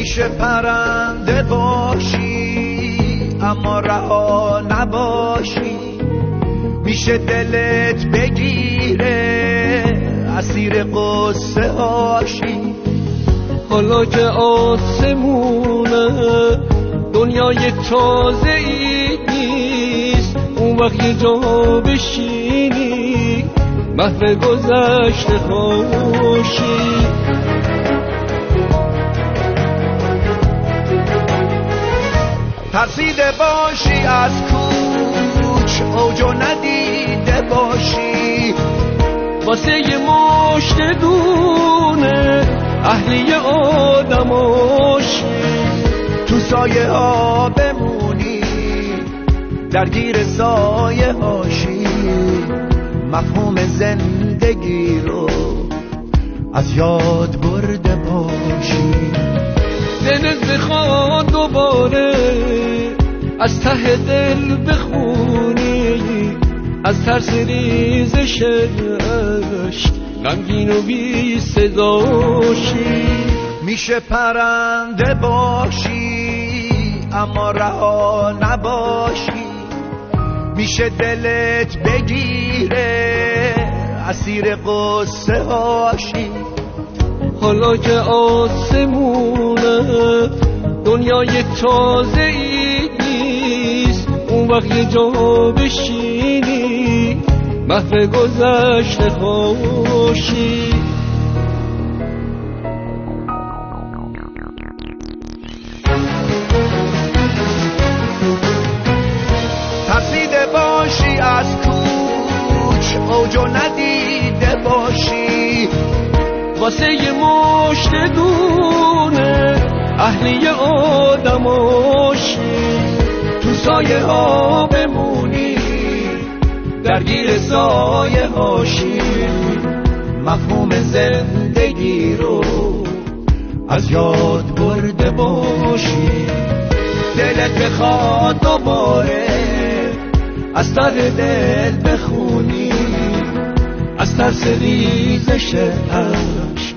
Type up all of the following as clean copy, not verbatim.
میشه پرنده باشی اما رها نباشی، میشه دلت بگیره اسیر قصه هاشی. حالا که آسمونه دنیا یک تازه ای نیست، اون وقت یه جا بشینی محو گذشته خوشی. ترسیده باشی از کوچ اوجو ندیده باشی، واسه یه مشت دونه اهلی آدماشی. تو سایه ها بمونی درگیر سایه هاشی، مفهوم زندگی رو از یاد برده باشی. دلت بخواد دوباره از ته دل بخونی، از ترس ریزش عشق غمگین و بی صداشی. میشه پرنده باشی اما رها نباشی، میشه دلت بگیره اسیر قصه هاشی. حالا که آسمونه دنیا یک تازه ای نیست، اون وقت یه جا بشینی محو گذشته خوشی. ترسیده باشی از کوچ اوجو ندیده باشی، واسه یه مشت دونه اهلی آدماشی. تو سایه ها بمونی درگیر سایه هاشی، مفهوم زندگی رو از یاد برده باشی. دلت بخواد دوباره از ته دل بخونی، از ترس ریزش عشق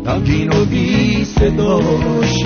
غمگین و بی صداشی.